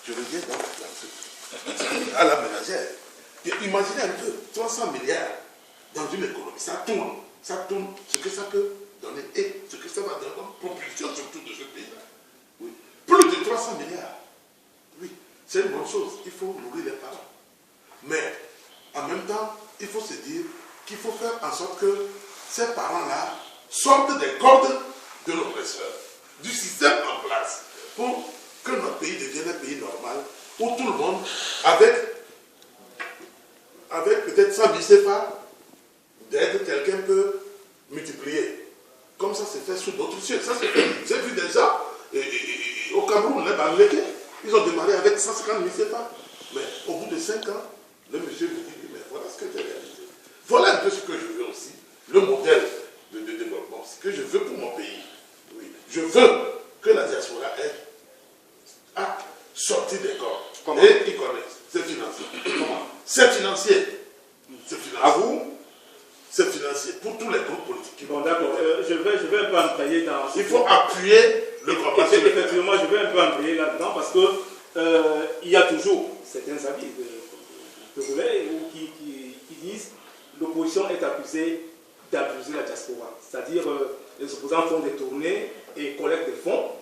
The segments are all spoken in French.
Je reviens donc à la ménagère. Imaginez un peu, 300 milliards dans une économie, ça tourne, ce que ça peut donner et ce que ça va donner comme propulsion surtout de ce pays-là. Oui. Plus de 300 milliards. Oui, c'est une bonne chose, il faut nourrir les parents. Mais en même temps, il faut se dire qu'il faut faire en sorte que ces parents-là sortent des cordes de l'oppresseur, du système en place, pour que notre pays devienne un pays normal, où tout le monde, avec peut-être 100 000 CFA, d'aide, quelqu'un peut multiplier. Comme ça se fait sous d'autres cieux. Ça se fait. J'ai vu des gens, au Cameroun, les Bangladais, ils ont démarré avec 150 000 CFA. Mais au bout de 5 ans, le monsieur me dit, mais voilà ce que j'ai réalisé. Voilà un peu ce que je veux aussi. Le modèle de développement, ce que je veux pour mon pays. Oui. Je veux que la diaspora ait à sortir des corps. Comment? Et ils connaissent. C'est financier. Comment? C'est financier. C'est financier. À vous? C'est financier pour tous les groupes politiques. Bon, d'accord. Je vais un peu embrayer dans... Il faut appuyer le combat. Effectivement, je vais un peu embrayer là-dedans parce que il y a toujours certains avis de relais qui disent que l'opposition est accusée d'abuser la diaspora. C'est-à-dire, les opposants font des tournées et collectent des fonds.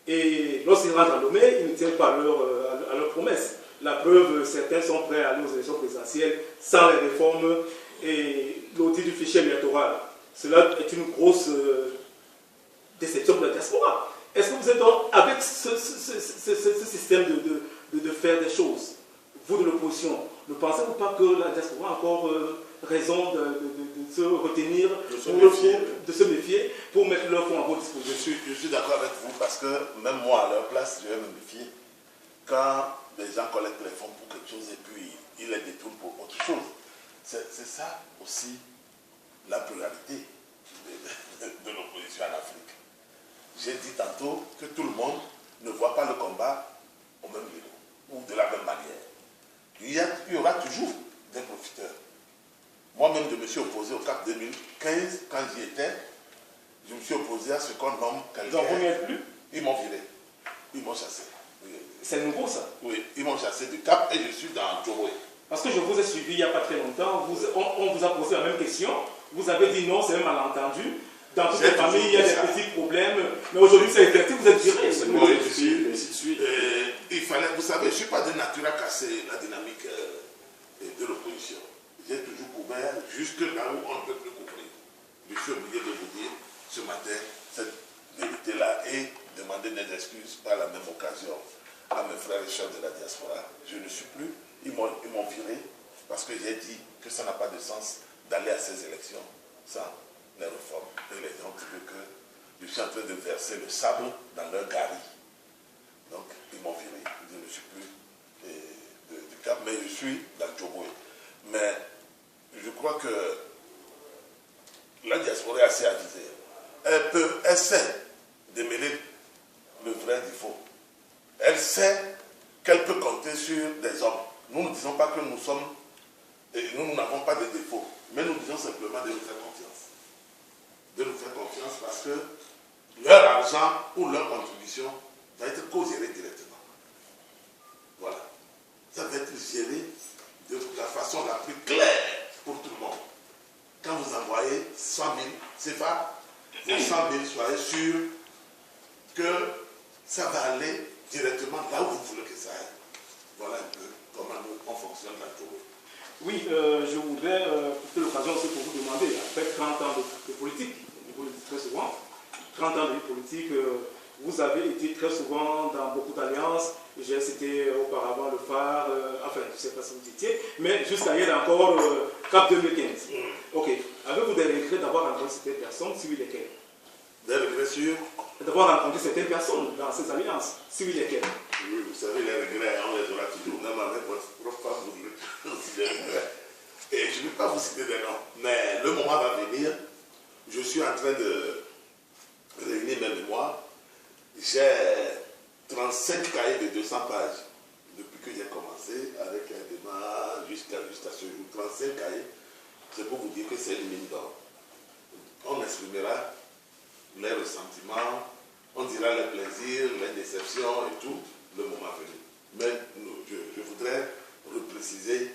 Et lorsqu'ils rentrent à Lomé, ils ne tiennent pas à leurs promesses. La preuve, certains sont prêts à aller aux élections présidentielles sans les réformes et l'audit du fichier électoral. Cela est une grosse déception de la diaspora. Est-ce que vous êtes donc avec ce système de faire des choses, vous de l'opposition, ne pensez-vous pas que la diaspora a encore raison de se retenir, de se méfier pour mettre leur fonds à votre disposition? Je suis d'accord avec vous parce que même moi, à leur place, je vais me méfier quand les gens collectent les fonds pour quelque chose et puis ils les détournent pour autre chose. C'est ça aussi la pluralité de l'opposition en Afrique. J'ai dit tantôt que tout le monde ne voit pas le combat au même niveau ou de la même manière. Il y aura toujours des profiteurs. Moi-même, je me suis opposé au CAP 2015, quand j'y étais, je me suis opposé à ce qu'on nomme quelqu'un. Ils n'en plus? Ils m'ont viré. Ils m'ont chassé. Oui. C'est nouveau ça? Oui, ils m'ont chassé du CAP et je suis dans Djoué. Parce que je vous ai suivi il n'y a pas très longtemps, on vous a posé la même question, vous avez dit non, c'est un malentendu. Dans toutes les familles, il y a des petits problèmes, mais aujourd'hui c'est effectif, vous êtes viré. Oui, je suis. Il fallait, vous savez, je ne suis pas de nature à casser la dynamique de l'opposition. J'ai toujours couvert jusque là où on ne peut plus couvrir. Je suis obligé de vous dire ce matin cette vérité-là et demander des excuses par la même occasion à mes frères et sœurs de la diaspora. Je ne suis plus. Ils m'ont viré parce que j'ai dit que ça n'a pas de sens d'aller à ces élections sans les réformes. Et les gens trouvent que je suis en train de verser le sable dans leur gari. Donc, ils m'ont viré. Je ne suis plus du Cap, mais je suis dans Djoboué. Mais je crois que la diaspora est assez avisée. Elle sait démêler le vrai du faux. Elle sait qu'elle peut compter sur des hommes. Nous ne disons pas que nous n'avons pas de défauts, mais nous disons simplement de nous faire confiance. De nous faire confiance parce que leur argent ou leur contribution va être co-géré directement. Voilà. Ça va être géré de la façon la plus claire pour tout le monde. Quand vous envoyez 100 000 CFA, vos 100 000, soyez sûr que ça va aller directement là où vous voulez que ça aille. Voilà un peu comment on fonctionne la tour. Oui, je voudrais profiter de l'occasion aussi pour vous demander, après 30 ans de politique, vous le dites très souvent, 30 ans de vie politique, vous avez été très souvent dans beaucoup d'alliances. J'ai cité auparavant le phare, enfin, je ne sais pas si vous étiez, mais jusqu'à hier encore, CAP 2015. Ok. Avez-vous des regrets d'avoir rencontré certaines personnes, si oui, lesquelles? Des regrets sûrs? D'avoir rencontré certaines personnes dans ces alliances, si oui, lesquelles? Oui, vous savez, les regrets, on les aura toujours. Même avec votre propre femme, vous aurez aussi des regrets. Et je ne vais pas vous citer des noms, mais le moment va venir. Je suis en train de réunir mes mémoires. J'ai 35 cahiers de 200 pages depuis que j'ai commencé avec un débat jusqu'à ce jour. 35 cahiers, c'est pour vous dire que c'est une mine d'or. On exprimera les ressentiments, on dira les plaisirs, les déceptions et tout, le moment venu. Mais je voudrais repréciser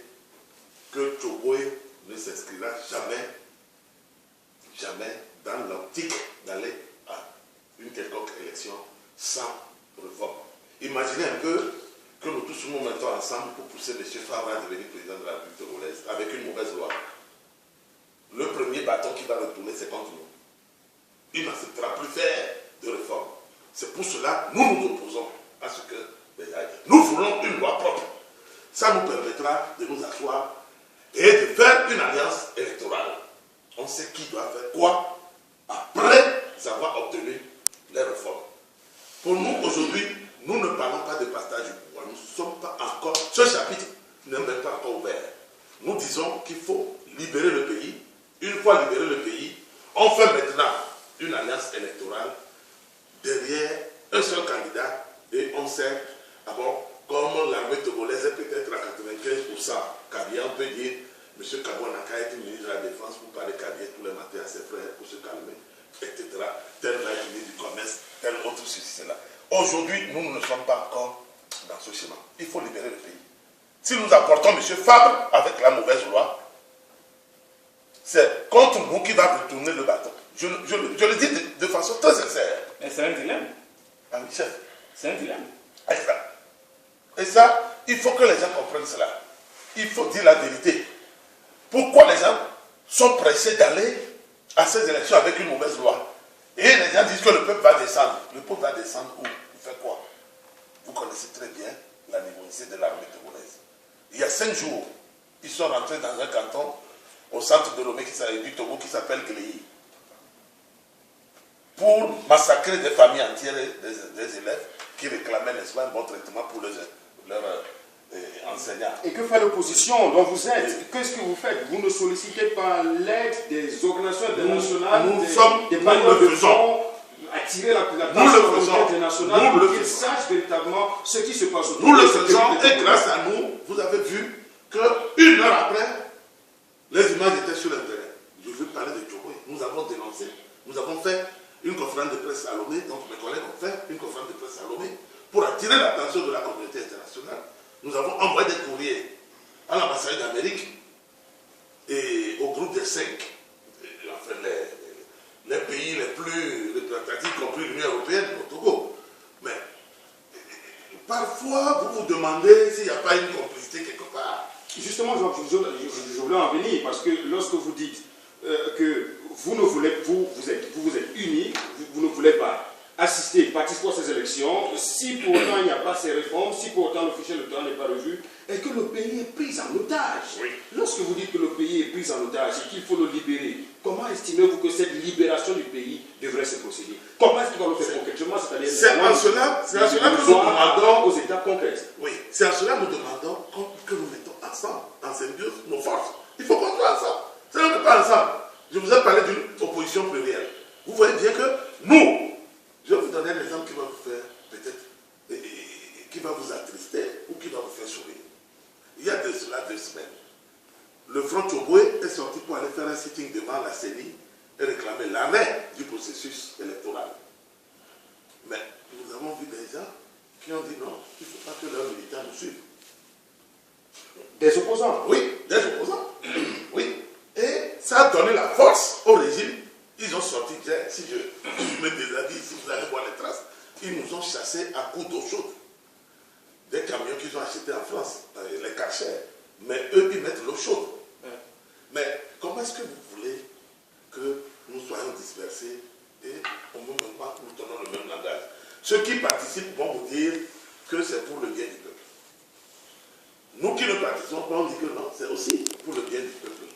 que Tchoboué ne s'inscrira jamais dans l'optique d'aller à une quelconque élection sans réforme. Imaginez un peu que nous tous nous mettons ensemble pour pousser M. Favre à devenir président de la République togolaise avec une mauvaise loi. Le premier bâton qui va retourner, c'est contre nous. Il n'acceptera plus faire de réforme. C'est pour cela que nous nous opposons à ce que nous voulons une loi propre. Ça nous permettra de nous asseoir et de faire une alliance électorale. On sait qui doit faire quoi après avoir obtenu les réformes. Pour nous, aujourd'hui, nous ne parlons pas de partage du pouvoir. Nous ne sommes pas encore... Ce chapitre n'est même pas encore ouvert. Nous disons qu'il faut libérer le pays. Une fois libéré le pays, on fait maintenant une alliance électorale derrière un seul candidat et on sait, comme l'armée togolaise est peut-être à 95% Kabila, on peut dire M. Kabouanaka est ministre de la Défense pour parler Kabila tous les matins à ses frères pour se calmer, etc. Tel va être ministre du Commerce, tel autre ceci, cela. Aujourd'hui, nous ne sommes pas encore dans ce schéma. Il faut libérer le pays. Si nous apportons M. Fabre avec la mauvaise loi, c'est contre nous qui va retourner le bâton. Je le dis de façon très sincère. Mais c'est un dilemme. Ah oui, chef. C'est un dilemme. Et ça, il faut que les gens comprennent cela. Il faut dire la vérité. Pourquoi les gens sont pressés d'aller à ces élections avec une mauvaise loi? Et les gens disent que le peuple va descendre. Le peuple va descendre où? Il fait quoi? Vous connaissez très bien la névrosité de l'armée togolaise. Il y a 5 jours, ils sont rentrés dans un canton au centre de Lomé du Togo qui s'appelle Gléi, pour massacrer des familles entières des élèves qui réclamaient, n'est-ce pas, un bon traitement pour leurs enseignants. Et que fait l'opposition dont vous êtes? Qu'est-ce que vous faites? Vous ne sollicitez pas l'aide des organisations internationales, des bailleurs de fonds, attirer l'attention internationale pour qu'ils sachent véritablement ce qui se passe autour de nous le faisons et grâce à nous, vous avez vu qu'une heure après, les images étaient sur Internet. Je veux parler de Tchoboué. Nous avons dénoncé. Nous avons fait une conférence de presse à Lomé. Donc mes collègues ont fait une conférence de presse à Lomé pour attirer l'attention de la communauté internationale. Nous avons envoyé des courriers à l'ambassade d'Amérique et au groupe des 5, enfin les pays les plus représentatifs, y compris l'Union européenne, au Togo. Mais parfois, vous vous demandez s'il n'y a pas une complicité quelque part. Justement, je voulais en venir parce que lorsque vous dites que vous êtes unis, vous ne voulez pas participer à ces élections, si pour autant il n'y a pas ces réformes, si pour autant le fichier électoral n'est pas revu, et que le pays est pris en otage. Oui. Lorsque vous dites que le pays est pris en otage et qu'il faut le libérer, comment estimez-vous que cette libération du pays devrait se procéder? Comment est-ce qu'il va le faire concrètement? C'est en cela que nous demandons aux étapes concrètes. Oui, c'est en cela que nous demandons que nous mettons ensemble, en symbiose, nos forces. Il faut qu'on soit ensemble. Ça ne peut pas ensemble. Je vous ai parlé d'une opposition plurielle. Vous voyez bien que nous, je vais vous donner un exemple qui va vous faire peut-être, qui va vous attrister ou qui va vous faire sourire. Il y a de cela 2 semaines, le Front Tchoboué est sorti pour aller faire un sitting devant la CENI et réclamer l'arrêt du processus électoral. Mais nous avons vu des gens qui ont dit non, il ne faut pas que leurs militants nous suivent. Des opposants? Oui, des opposants. Oui. Et ça a donné la force au régime. Ils ont sorti, si je mets des avis, si vous allez voir les traces, ils nous ont chassés à coups d'eau chaude. Des camions qu'ils ont achetés en France, les cachets. Mais eux, ils mettent l'eau chaude. Mais comment est-ce que vous voulez que nous soyons dispersés et au même moment nous tenons le même langage? Ceux qui participent vont vous dire que c'est pour le bien du peuple. Nous qui ne participons pas, on dit que non, c'est aussi pour le bien du peuple.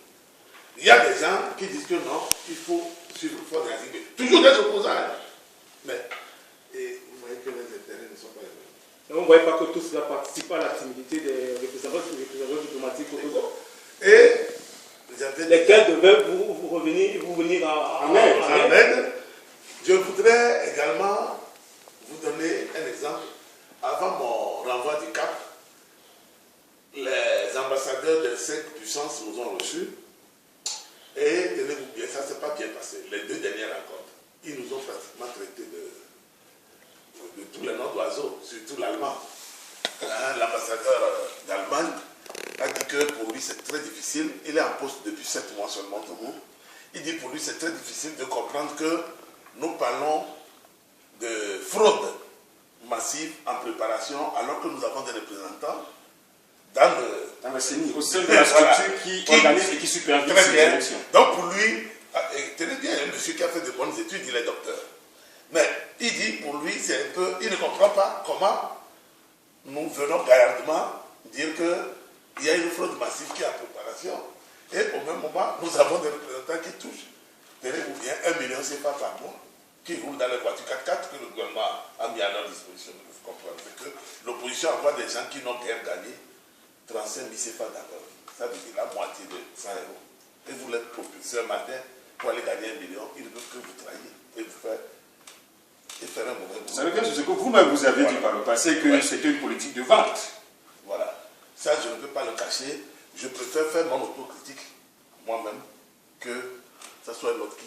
Il y a des gens qui disent que non, il faut suivre le fond d'Azibé. Toujours des opposants. Mais vous voyez que les intérêts ne sont pas les mêmes. Et on ne voit pas que tout cela participe à l'activité des représentants diplomatiques au Togo. Et lesquels devaient vous venir en aide. Je voudrais également vous donner un exemple. Avant mon renvoi du Cap, les ambassadeurs des 5 puissances nous ont reçus. Et tenez-vous bien, ça ne s'est pas bien passé. Les 2 dernières rencontres, ils nous ont pratiquement traité de tous les noms d'oiseaux, surtout l'allemand. l'ambassadeur d'Allemagne a dit que pour lui c'est très difficile, il est en poste depuis 7 mois seulement, Togo. Il dit pour lui c'est très difficile de comprendre que nous parlons de fraude massive en préparation alors que nous avons des représentants dans la CENI, au sein de la structure qui organise et qui supervise ces élections. Donc pour lui, tenez bien, un monsieur qui a fait de bonnes études, il est docteur. Mais il dit pour lui, c'est un peu, il ne comprend pas comment nous venons gaillardement dire qu'il y a une fraude massive qui est en préparation. Et au même moment, nous avons des représentants qui touchent, tenez-vous bien, 1 million CFA par mois, qui roulent dans les voitures 4x4 que le gouvernement a mis à leur disposition. Vous comprenez que l'opposition envoie des gens qui n'ont guère gagné 35 000 CFA d'abord. Ça veut dire la moitié de 100 euros. Et vous l'êtes propulsé un matin pour aller gagner 1 million, il veut que vous travaillez et vous faire un mauvais boulot. Ça revient sur ce que vous-même vous avez dit par le passé, que c'était une politique de vente. Voilà. Ça, je ne peux pas le cacher. Je préfère faire mon autocritique moi-même que ça soit l'autre qui...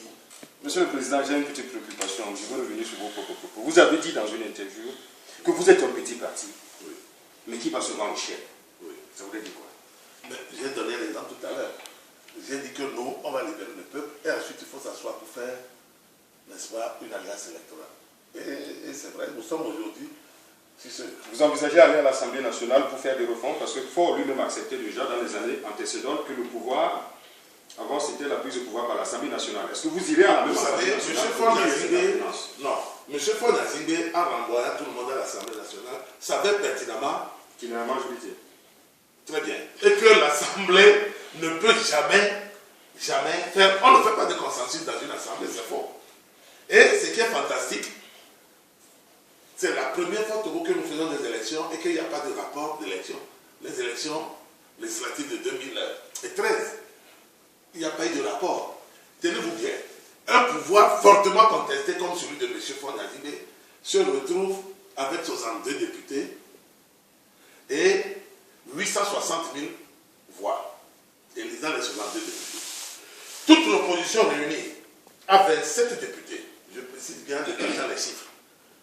Monsieur le Président, j'ai une petite préoccupation. Je veux revenir sur vos propos. Vous avez dit dans une interview que vous êtes un petit parti, mais qui va se vendre cher. Ça voulait dire quoi? J'ai donné l'exemple tout à l'heure. J'ai dit que nous, on va libérer le peuple et ensuite il faut s'asseoir pour faire, n'est-ce pas, une alliance électorale. Et c'est vrai, nous sommes aujourd'hui... Vous envisagez aller à l'Assemblée nationale pour faire des refontes, parce que Faure lui-même acceptait déjà dans les années antécédentes que le pouvoir, avant c'était la prise de pouvoir par l'Assemblée nationale. Est-ce que vous irez à la Vous savez, M. Faure Nazingbe, en renvoyant tout le monde à l'Assemblée nationale, savait pertinemment qu'il y a la majorité. Très bien. Et que l'Assemblée ne peut jamais faire... On ne fait pas de consensus dans une Assemblée, c'est faux. Et ce qui est fantastique, c'est la première fois que nous faisons des élections et qu'il n'y a pas de rapport d'élection. Les élections législatives de 2013, il n'y a pas eu de rapport. Tenez-vous bien, un pouvoir fortement contesté comme celui de M. Faure Nazingbe se retrouve avec 62 députés et 860 000 voix, élisant les 62 députés. Toute l'opposition réunie a 27 députés. Je précise bien dans les chiffres.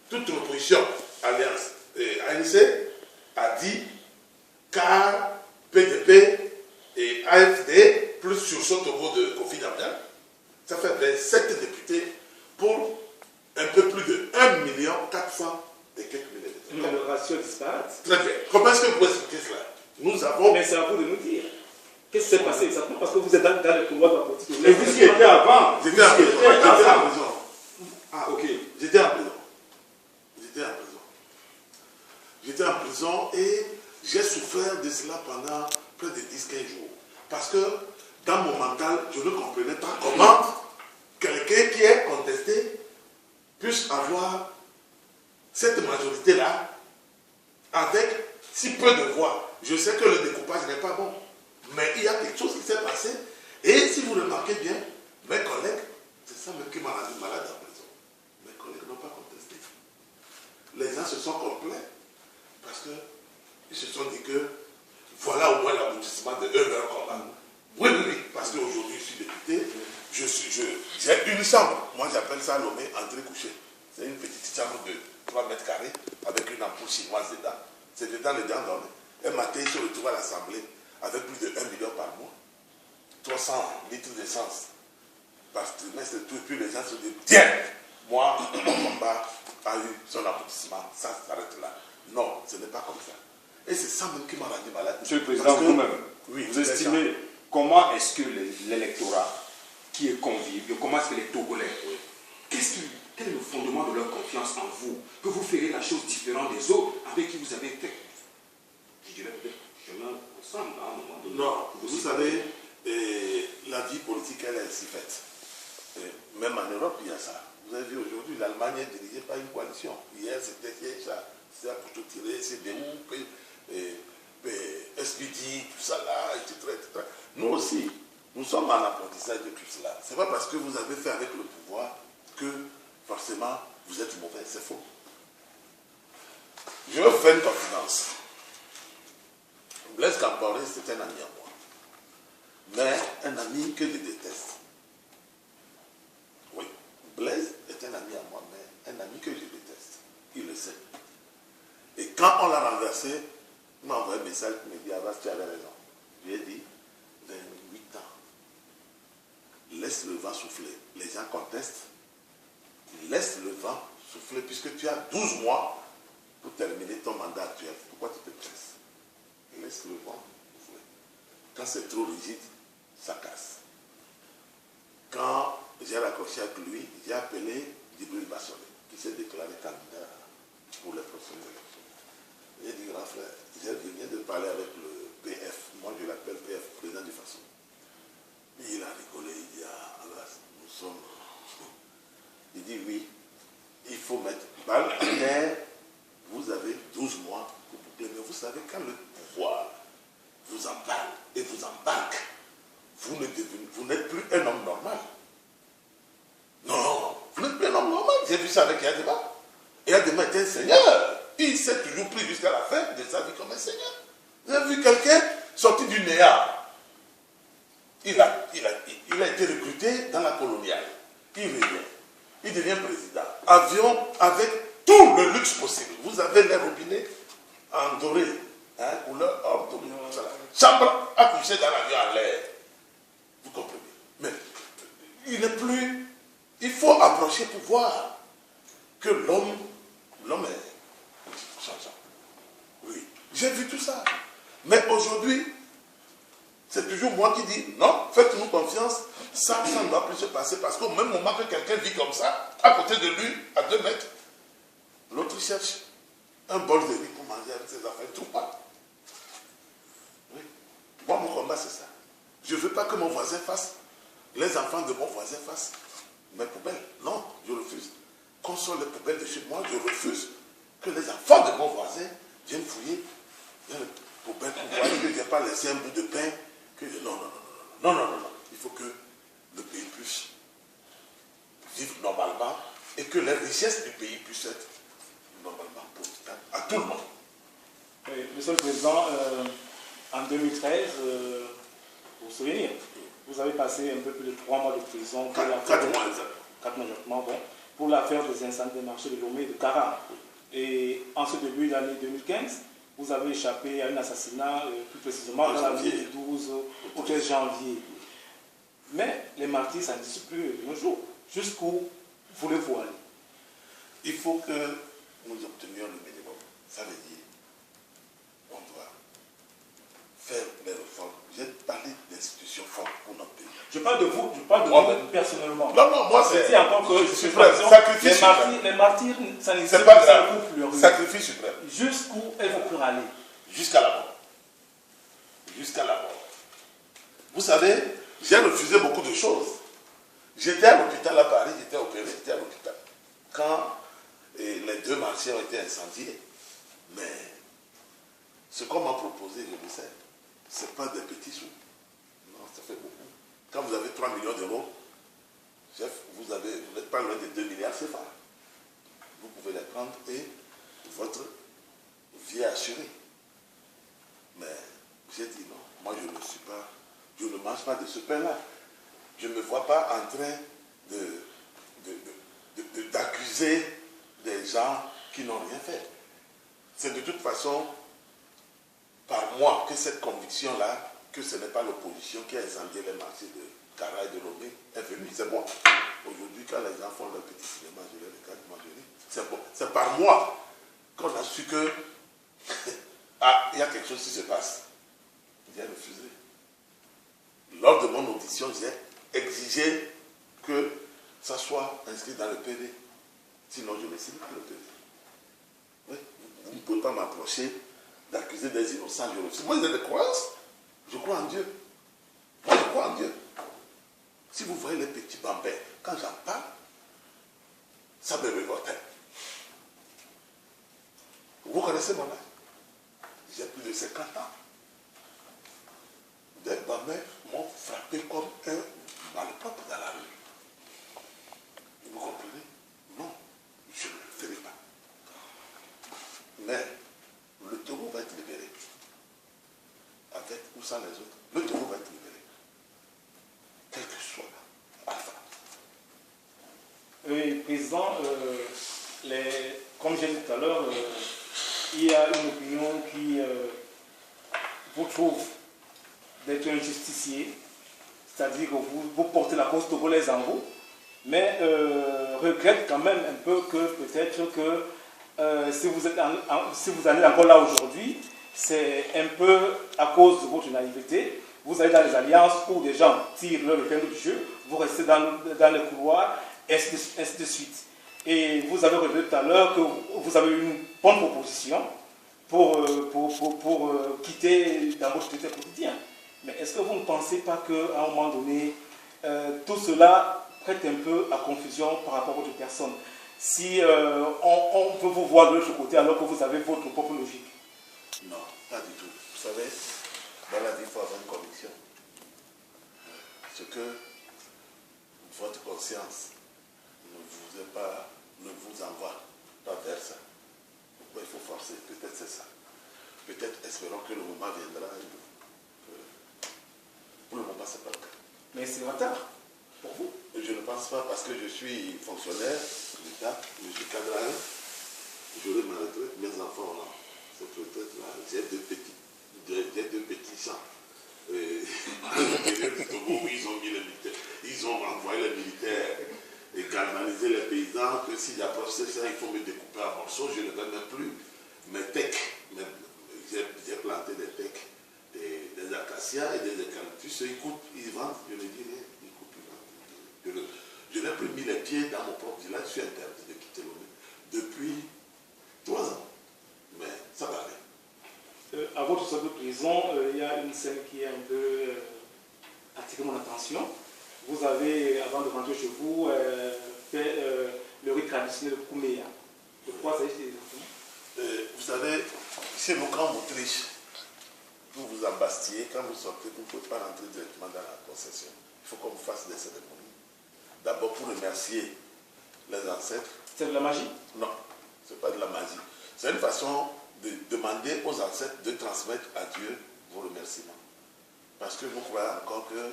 Toute l'opposition, Alliance et ANC, a dit car PDP et AFD, plus sursaut au niveau de Kofi Damian, ça fait 27 députés pour un peu plus de 1 400 000 et quelques milliers de Mais le ratio disparate. Très bien. Comment est-ce que vous pouvez expliquer cela? Nous avons... Mais c'est à vous de nous dire. Qu'est-ce qui s'est passé exactement? Parce que vous êtes dans le couloir de la politique. Et vous y étiez avant. J'étais en prison. Ah, ok. J'étais en prison. J'étais en prison et j'ai souffert de cela pendant près de 10-15 jours. Parce que dans mon mental, je ne comprenais pas comment quelqu'un qui est contesté puisse avoir cette majorité-là avec si peu de voix. Je sais que le découpage n'est pas bon, mais il y a quelque chose qui s'est passé. Et si vous remarquez bien, mes collègues, c'est ça même qui m'a rendu malade en prison. Mes collègues n'ont pas contesté. Les gens se sont complets parce qu'ils se sont dit que voilà au moins l'aboutissement de leur combat. Oui, parce qu'aujourd'hui je suis député, j'ai une chambre. Moi j'appelle ça Lomé André Couché. C'est une petite chambre de 3 mètres carrés avec une ampoule chinoise dedans. C'est dedans les gens dorment. Un matin, ils se retrouvent à l'Assemblée avec plus de 1 million par mois. 300 litres d'essence par trimestre et tout. Et puis les gens se disent, tiens, moi, mon combat a eu son aboutissement. Ça s'arrête là. Non, ce n'est pas comme ça. Et c'est ça même qui m'a rendu malade. Monsieur le Président, vous-même, vous estimez comment est-ce que l'électorat qui est convivial, comment est-ce que les Togolais, quel est le fondement de leur confiance en vous, que vous ferez la chose différente des autres avec qui vous avez fait, je dirais peut-être, chemin ensemble à un moment donné. Non, vous savez, la vie politique, elle est ainsi faite. Même en Europe, il y a ça. Vous avez vu aujourd'hui, l'Allemagne est dirigée par une coalition. Hier, c'était ça. C'est pour tout tirer, c'est des SPD, tout ça là, etc. Nous aussi, nous sommes en apprentissage de tout cela. Ce n'est pas parce que vous avez fait avec le pouvoir que forcément vous êtes mauvais, c'est faux. Je vais vous faire une confidence. Blaise Compaoré, c'est un ami à moi. Mais un ami que je déteste. Oui, Blaise est un ami à moi, mais un ami que je déteste. Il le sait. Et quand on l'a renversé, Il m'a envoyé un message qui me dit, Abbas, tu avais raison. Je lui ai dit, 28 ans. Laisse le vent souffler. Les gens contestent. Laisse le vent souffler puisque tu as 12 mois pour terminer ton mandat actuel. Pourquoi tu te presses? Laisse le vent souffler. Quand c'est trop rigide, ça casse. Quand j'ai raccroché avec lui, j'ai appelé Djibril Bassonné, qui s'est déclaré candidat pour les prochaines élections. J'ai dit, grand frère, je viens de parler avec le PF, moi je l'appelle PF, président du Faso. Il a rigolé, il dit, ah, nous sommes... Il dit, oui, il faut mettre balle à terre, vous avez 12 mois pour boucler, mais vous savez, quand le pouvoir vous emballe et vous embarque, vous n'êtes plus un homme normal. Non, vous n'êtes plus un homme normal. J'ai vu ça avec Yadema. Yadema était un seigneur. Il s'est toujours pris jusqu'à la fin de sa vie comme un seigneur. Vous avez vu quelqu'un sorti du néant. Il a été recruté dans la coloniale. Il revient. Il devient président. Avion avec tout le luxe possible. Vous avez les robinets en doré, hein, couleur or doré. Chambre à coucher dans l'avion en l'air. Vous comprenez? Mais il n'est plus... Il faut approcher pour voir que l'homme est changeant. Oui, j'ai vu tout ça. Mais aujourd'hui, c'est toujours moi qui dis, non, faites-nous confiance, ça ne doit plus se passer, parce qu'au même moment que quelqu'un vit comme ça, à côté de lui, à 2 mètres, l'autre cherche un bol de riz pour manger avec ses affaires, tout pas. Oui. Moi, mon combat, c'est ça. Je ne veux pas que mon voisin fasse, les enfants de mon voisin fassent mes poubelles. Non, je refuse. Qu'on sort les poubelles de chez moi, je refuse que les enfants de mon voisin viennent fouiller dans les poubelles pour voir que je n'ai pas laissé un bout de pain. Non. Il faut que le pays puisse vivre normalement et que les richesses du pays puissent être normalement profitables à tout le monde. Oui, Monsieur le Président, en 2013, vous vous souvenez, vous avez passé un peu plus de 3 mois de prison pour 4 mois exactement. 4 mois exactement, bon, pour l'affaire des incendies des marchés de Lomé et de Cara. Et en ce début d'année 2015, vous avez échappé à un assassinat, plus précisément dans la nuit du 12 au 13 janvier. Mais les martyrs, ça ne dit plus de nos jours. Jusqu'où voulez-vous aller? Il faut que nous obtenions le minimum. Ça veut dire on doit faire des réformes. J'ai parlé d'institutions fortes pour notre pays. Je parle de vous, vous personnellement. Non, moi c'est... Si en tant que je suis sacrifice suprême. Les martyrs, ça n'existe c'est pas grave. Plus. Sacrifice suprême. Jusqu'où êtes-vous pour aller? Jusqu'à la mort. Jusqu'à la mort. Vous savez, j'ai refusé beaucoup de choses. J'étais à l'hôpital à Paris, j'étais opéré, j'étais à l'hôpital. Quand les 2 marchés ont été incendiés, mais ce qu'on m'a proposé, je le sais, ce n'est pas des petits sous. Non, ça fait beaucoup. Quand vous avez 3 millions d'euros, chef, vous n'êtes pas loin de 2 milliards CFA. Vous pouvez les prendre et votre vie est assurée. Mais j'ai dit non, moi je ne mange pas de ce pain-là. Je ne me vois pas en train d'accuser des gens qui n'ont rien fait. C'est de toute façon par moi que cette conviction-là, que ce n'est pas l'opposition qui a incendié les marchés de Cara et de Lomé, est venue. C'est bon. Aujourd'hui, quand les gens font leur petit cinéma, je les regarde manger. C'est bon. C'est par moi qu'on a su que il y a quelque chose qui se passe. J'ai refusé. Lors de mon audition, j'ai exigé que ça soit inscrit dans le PV. Sinon, je ne signe pas le PV. Oui. Vous ne pouvez pas m'approcher d'accuser des innocents. Je refuse. Moi, j'ai des croyances. Je crois en Dieu. Moi, je crois en Dieu. Si vous voyez les petits bambins, quand j'en parle, ça me révolte. Vous connaissez mon âge? J'ai plus de 50 ans. Des bambins m'ont frappé comme un malpropre dans la rue. Vous comprenez? Non, je ne le ferai pas. Mais le taureau va être libéré. Avec ou sans les autres, le taureau va être libéré. Quel que soit Alpha. Oui, Président, comme j'ai dit tout à l'heure, il y a une opinion qui vous trouve d'être un justicier, c'est-à-dire que vous portez la cause togolaise en vous, mais regrette quand même un peu que peut-être que si vous en êtes encore là aujourd'hui, c'est un peu à cause de votre naïveté. Vous allez dans les alliances où des gens tirent leur épingle du jeu, vous restez dans les couloirs, ainsi de suite. Et vous avez relevé tout à l'heure que vous avez une bonne proposition pour quitter dans votre quotidien. Mais est-ce que vous ne pensez pas qu'à un moment donné, tout cela prête un peu à confusion par rapport à votre personne? Si on peut vous voir de l'autre côté alors que vous avez votre propre logique. Non, pas du tout. Vous savez, dans la vie, il faut avoir une conviction. Ce que votre conscience ne vous envoie pas vers ça. Pourquoi il faut forcer? Peut-être c'est ça. Peut-être espérons que le moment viendra. Pour le moment, ce n'est pas le cas. Mais c'est retard pour vous. Je ne pense pas parce que je suis fonctionnaire d'État, je suis cadre, j'aurai ma retraite, mes enfants ont cette retraite-là. J'ai deux petits champs. Du Togo où ils ont mis les militaires, ils ont envoyé les militaires et galvaniser les paysans que s'ils approchent ça, il faut me découper en morceaux, je ne vais même plus. Mes tecs, j'ai planté des tecs, des acacias et des eucalyptus, ils coupent, ils vendent, je ne dis rien, ils coupent, ils vendent. Je n'ai plus mis les pieds dans mon propre village, je suis interdit de quitter Lomé depuis 3 ans. Mais ça va aller. À votre sortie de prison, il y a une scène qui a un peu attiré mon attention. Vous avez, avant de rentrer chez vous, fait le rite traditionnel de Kouméa. De quoi s'agit-il exactement? Vous savez, chez nos grands Autriche, vous vous embastillez, quand vous sortez, vous ne pouvez pas rentrer directement dans la concession. Il faut qu'on vous fasse des cérémonies. D'abord pour remercier les ancêtres. C'est de la magie? Non, ce n'est pas de la magie. C'est une façon de demander aux ancêtres de transmettre à Dieu vos remerciements. Parce que vous croyez encore que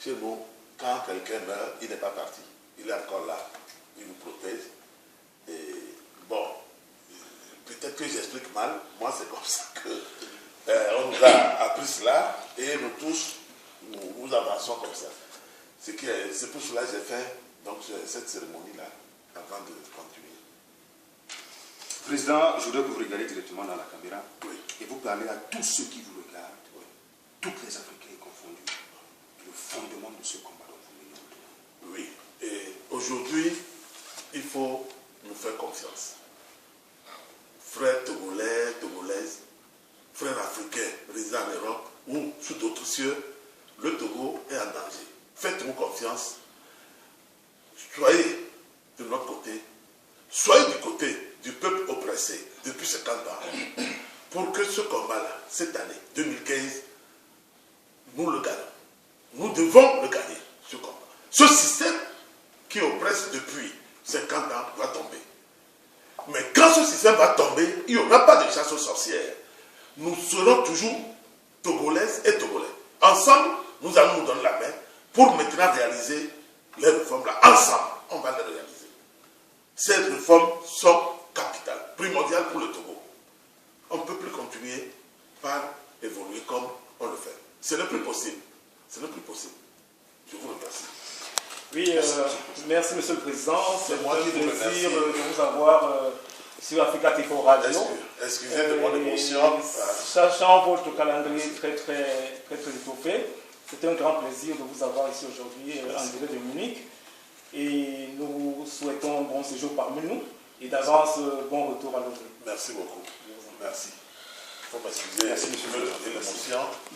chez nous, quand quelqu'un meurt, il n'est pas parti. Il est encore là. Il nous protège. Et bon, peut-être que j'explique mal. Moi, c'est comme ça que on nous a appris cela et nous tous, nous avançons comme ça. C'est pour cela que j'ai fait donc, cette cérémonie-là avant de continuer. Président, je voudrais que vous regardiez directement dans la caméra, Oui. Et vous parlez à tous ceux qui vous regardent, oui, toutes les Africains confondus, le fondement de ce combat dont vous menez. Oui, et aujourd'hui, il faut nous faire confiance. Frères togolais, togolaises, frères africains résidant en Europe ou sous d'autres cieux, le Togo est en danger. Faites-nous confiance. Soyez de notre côté. Soyez du côté du peuple oppressé depuis 50 ans. Pour que ce combat-là, cette année, 2015, nous le gagnons. Nous devons le gagner, ce combat. Ce système qui oppresse depuis 50 ans va tomber. Mais quand ce système va tomber, il n'y aura pas de chasse aux sorcières. Nous serons toujours Togolaises et Togolais. Ensemble, nous allons nous donner la main pour maintenant réaliser les réformes-là. Ensemble, on va les réaliser. Ces réformes sont capitales, primordiales pour le Togo. On ne peut plus continuer par évoluer comme on le fait. Ce n'est plus possible. Ce n'est plus possible. Je vous remercie. Oui, merci Monsieur le Président. C'est moi qui vous remercie. plaisir de vous avoir sur Africa TV Radio. Excusez de mon émotion. Sachant votre calendrier très étoffé, c'est un grand plaisir de vous avoir ici aujourd'hui en direct de Munich. Et nous vous souhaitons un bon séjour parmi nous et d'avance bon retour à l'autre. Merci beaucoup. Merci. Il faut m'excuser. Merci, monsieur. L'émotion.